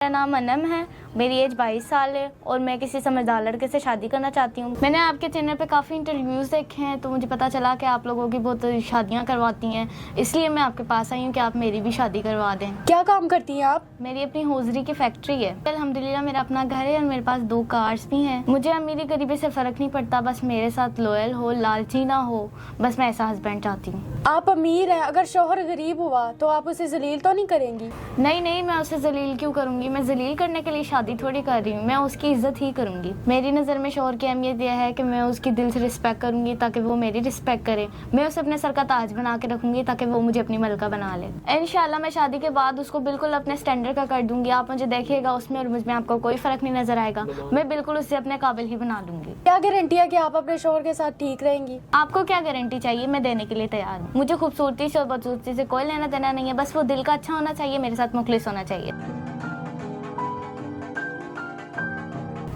नाम अनम है, मेरी एज 22 साल है और मैं किसी समझदार लड़के से शादी करना चाहती हूँ। मैंने आपके चैनल पे काफ़ी इंटरव्यूज़ देखे हैं तो मुझे पता चला कि आप लोगों की बहुत शादियाँ करवाती हैं, इसलिए मैं आपके पास आई हूँ कि आप मेरी भी शादी करवा दें। क्या काम करती हैं आप? मेरी अपनी हौजरी की फैक्ट्री है। अल्हम्दुलिल्लाह मेरा अपना घर है और मेरे पास 2 कार्स भी हैं। मुझे अमीरी गरीबी से फ़र्क नहीं पड़ता, बस मेरे साथ लॉयल हो, लालची ना हो, बस मैं ऐसा हस्बैंड चाहती हूँ। आप अमीर हैं, अगर शौहर गरीब हुआ तो आप उसे जलील तो नहीं करेंगी? नहीं, मैं उसे जलील क्यों करूंगी? मैं जलील करने के लिए शादी थोड़ी कर रही हूँ, मैं उसकी इज्जत ही करूंगी। मेरी नज़र में शौहर की अहमियत यह है कि मैं उसकी दिल से रिस्पेक्ट करूंगी ताकि वो मेरी रिस्पेक्ट करे। मैं उसे अपने सर का ताज बना के रखूंगी ताकि वो मुझे अपनी मलका बना ले। इंशाल्लाह मैं शादी के बाद उसको बिल्कुल अपने स्टैंडर्ड का कर दूंगी। आप मुझे देखिएगा, उसमें और मुझमें आपको कोई फ़र्क नहीं नजर आएगा। मैं बिल्कुल उससे अपने काबिल ही बना लूंगी। क्या गारंटी है कि आप अपने शौहर के साथ ठीक रहेंगी? आपको क्या गारंटी चाहिए? मैं देने के लिए तैयार हूँ। मुझे खूबसूरती से और बदसूरती से कोई लेना देना नहीं है, बस वो दिल का अच्छा होना चाहिए, मेरे साथ मुखलिस होना चाहिए।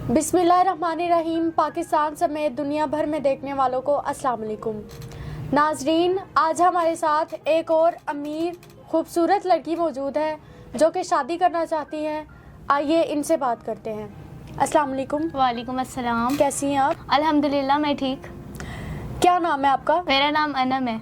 बिस्मिल्लाहिर्रहमानिर्रहीम। पाकिस्तान समेत दुनिया भर में देखने वालों को अस्सलाम वालेकुम। नाजरीन, आज हमारे साथ एक और अमीर खूबसूरत लड़की मौजूद है जो कि शादी करना चाहती हैं। आइए इनसे बात करते हैं। अस्सलाम वालेकुम। वालेकुम अस्सलाम। कैसी हैं आप? अल्हम्दुलिल्लाह मैं ठीक। क्या नाम है आपका? मेरा नाम अनम है।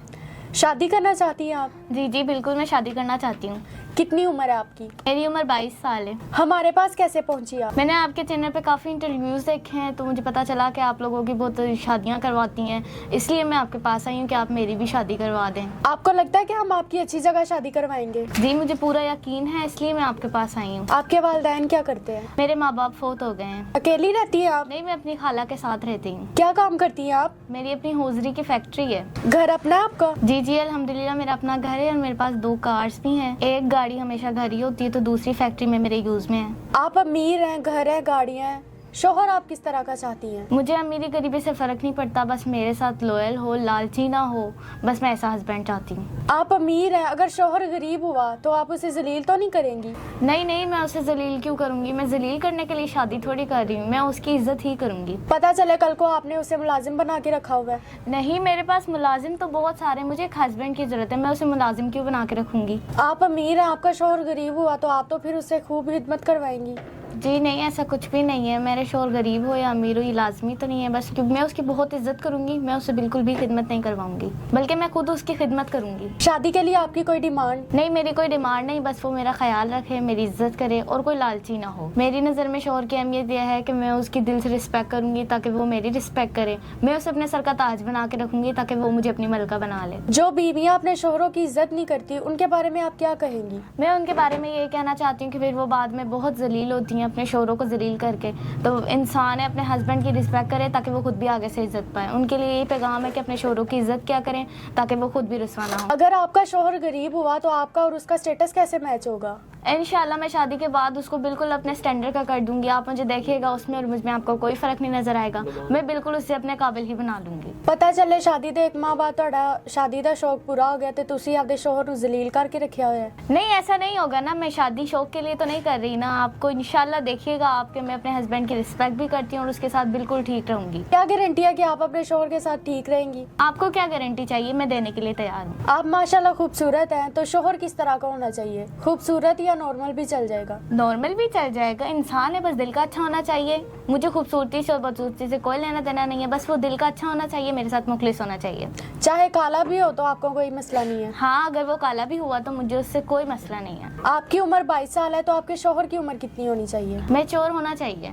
शादी करना चाहती हैं आप? जी बिल्कुल, मैं शादी करना चाहती हूँ। कितनी उम्र है आपकी? मेरी उम्र 22 साल है। हमारे पास कैसे पहुंची आप? मैंने आपके चैनल पे काफ़ी इंटरव्यूज़ देखे हैं तो मुझे पता चला कि आप लोगों की बहुत शादियाँ करवाती हैं, इसलिए मैं आपके पास आई हूँ कि आप मेरी भी शादी करवा दें। आपको लगता है कि हम आपकी अच्छी जगह शादी करवाएंगे? जी मुझे पूरा यकीन है, इसलिए मैं आपके पास आई हूँ। आपके वालिदैन क्या करते हैं? मेरे माँ बाप फौत हो गए हैं। अकेली रहती हैं आप? नहीं, मैं अपनी खाला के साथ रहती हूँ। क्या काम करती हैं आप? मेरी अपनी हौजरी की फैक्ट्री है। घर अपना है आपका? जी अल्हम्दुलिल्लाह मेरा अपना घर है और मेरे पास 2 कार्स भी हैं। एक गाड़ी हमेशा घर ही होती है तो दूसरी फैक्ट्री में मेरे यूज में है। आप अमीर हैं, घर है, गाड़ियाँ हैं, शौहर आप किस तरह का चाहती हैं? मुझे अमीरी गरीबी से फ़र्क नहीं पड़ता, बस मेरे साथ लॉयल हो, लालची ना हो, बस मैं ऐसा हस्बैंड चाहती हूँ। आप अमीर हैं, अगर शौहर गरीब हुआ तो आप उसे जलील तो नहीं करेंगी? नहीं, मैं उसे जलील क्यों करूँगी? मैं जलील करने के लिए शादी थोड़ी कर रही हूँ, मैं उसकी इज्जत ही करूँगी। पता चले कल को आपने उसे मुलाजिम बना के रखा हुआ है। नहीं, मेरे पास मुलाजिम तो बहुत सारे, मुझे एक हस्बैंड की ज़रूरत है, मैं उसे मुलाजिम क्यों बना के रखूँगी? आप अमीर हैं, आपका शौहर गरीब हुआ तो आप तो फिर उससे खूब खिदमत करवाएंगी। जी नहीं, ऐसा कुछ भी नहीं है। मेरे शौहर गरीब हो या अमीर हो ये लाजमी तो नहीं है, बस क्योंकि मैं उसकी बहुत इज्जत करूंगी, मैं उससे बिल्कुल भी खिदमत नहीं करवाऊंगी, बल्कि मैं खुद उसकी खिदमत करूंगी। शादी के लिए आपकी कोई डिमांड? नहीं, मेरी कोई डिमांड नहीं, बस वो मेरा ख्याल रखे, मेरी इज्जत करे और कोई लालची ना हो। मेरी नज़र में शौहर की अहमियत यह है कि मैं उसकी दिल से रिस्पेक्ट करूंगी ताकि वो मेरी रिस्पेक्ट करे। मैं उसे अपने सर का ताज बना के रखूंगी ताकि वो मुझे अपनी मलका बना ले। जो बीवियाँ अपने शौहरों की इज्जत नहीं करती उनके बारे में आप क्या कहेंगी? मैं उनके बारे में ये कहना चाहती हूँ कि फिर वो बाद में बहुत जलील होती हैं अपने शौहरों को जलील करके। तो इंसान है अपने हस्बैंड की रिस्पेक्ट करे ताकि वो खुद भी आगे से इज्जत पाए। उनके लिए यही पैगाम है कि अपने शौहरों की इज्जत क्या करें ताकि वो खुद भी रुसवा ना हो। अगर आपका शौहर गरीब हुआ तो आपका और उसका स्टेटस कैसे मैच होगा? इंशाल्लाह मैं शादी के बाद उसको बिल्कुल अपने स्टैंडर्ड का कर दूंगी। आप मुझे देखिएगा, उसमें और मुझमें आपको कोई फ़र्क नहीं नजर आएगा। मैं बिल्कुल उससे अपने काबिल ही बना लूंगी। पता चले शादी ਦੇ 1 माह बाद ਤੁਹਾਡਾ शादी ਦਾ शौक पूरा हो गया तो ਤੁਸੀਂ आपके शौहर ਨੂੰ जलील करके रखा हुआ है। नहीं, ऐसा नहीं होगा ना, मैं शादी शौक के लिए तो नहीं कर रही ना। आपको इंशाल्लाह देखिएगा आपके मैं अपने हस्बैंड की रिस्पेक्ट भी करती हूँ और उसके साथ बिल्कुल ठीक रहूंगी। क्या गारंटी है कि आप अपने शौहर के साथ ठीक रहेंगी? आपको क्या गारंटी चाहिए? मैं देने के लिए तैयार हूँ। आप माशाल्लाह खूबसूरत हैं, तो शौहर किस तरह का होना चाहिए? खूबसूरत या नॉर्मल भी चल जाएगा? नॉर्मल भी चल जाएगा, इंसान है, बस दिल का अच्छा होना चाहिए। मुझे खूबसूरती से और बदसूरती से कोई लेना देना नहीं है, बस वो दिल का अच्छा होना चाहिए, मेरे साथ मुखलिस होना चाहिए। चाहे काला भी हो तो आपको कोई मसला नहीं है? हाँ, अगर वो काला भी हुआ तो मुझे उससे कोई मसला नहीं है। आपकी उम्र 22 साल है तो आपके शौहर की उम्र कितनी होनी चाहिए? मैच्योर होना चाहिए।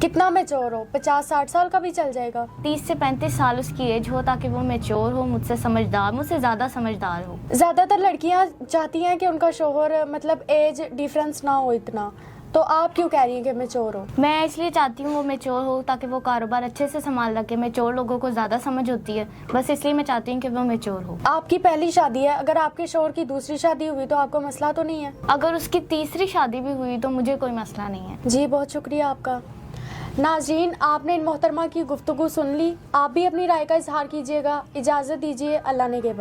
कितना मैच्योर हो? 50-60 साल का भी चल जाएगा? 30 से 35 साल उसकी एज हो ताकि वो मैच्योर हो, मुझसे समझदार, मुझसे ज़्यादा समझदार हो। ज़्यादातर लड़कियां चाहती हैं कि उनका शौहर मतलब एज डिफरेंस ना हो इतना, तो आप क्यों कह रही हैं कि मैच्योर हो? मैं इसलिए चाहती हूँ वो मैच्योर हो ताकि वो कारोबार अच्छे से संभाल रखे। मैच्योर लोगों को ज़्यादा समझ होती है, बस इसलिए मैं चाहती हूँ कि वो मैच्योर हो। आपकी पहली शादी है, अगर आपके शौहर की दूसरी शादी हुई तो आपको मसला तो नहीं है? अगर उसकी तीसरी शादी भी हुई तो मुझे कोई मसला नहीं है। जी बहुत शुक्रिया आपका। नाज़रीन, आपने इन मोहतरमा की गुफ्तगू सुन ली। आप भी अपनी राय का इजहार कीजिएगा। इजाज़त दीजिए, अल्लाह ने के बाद।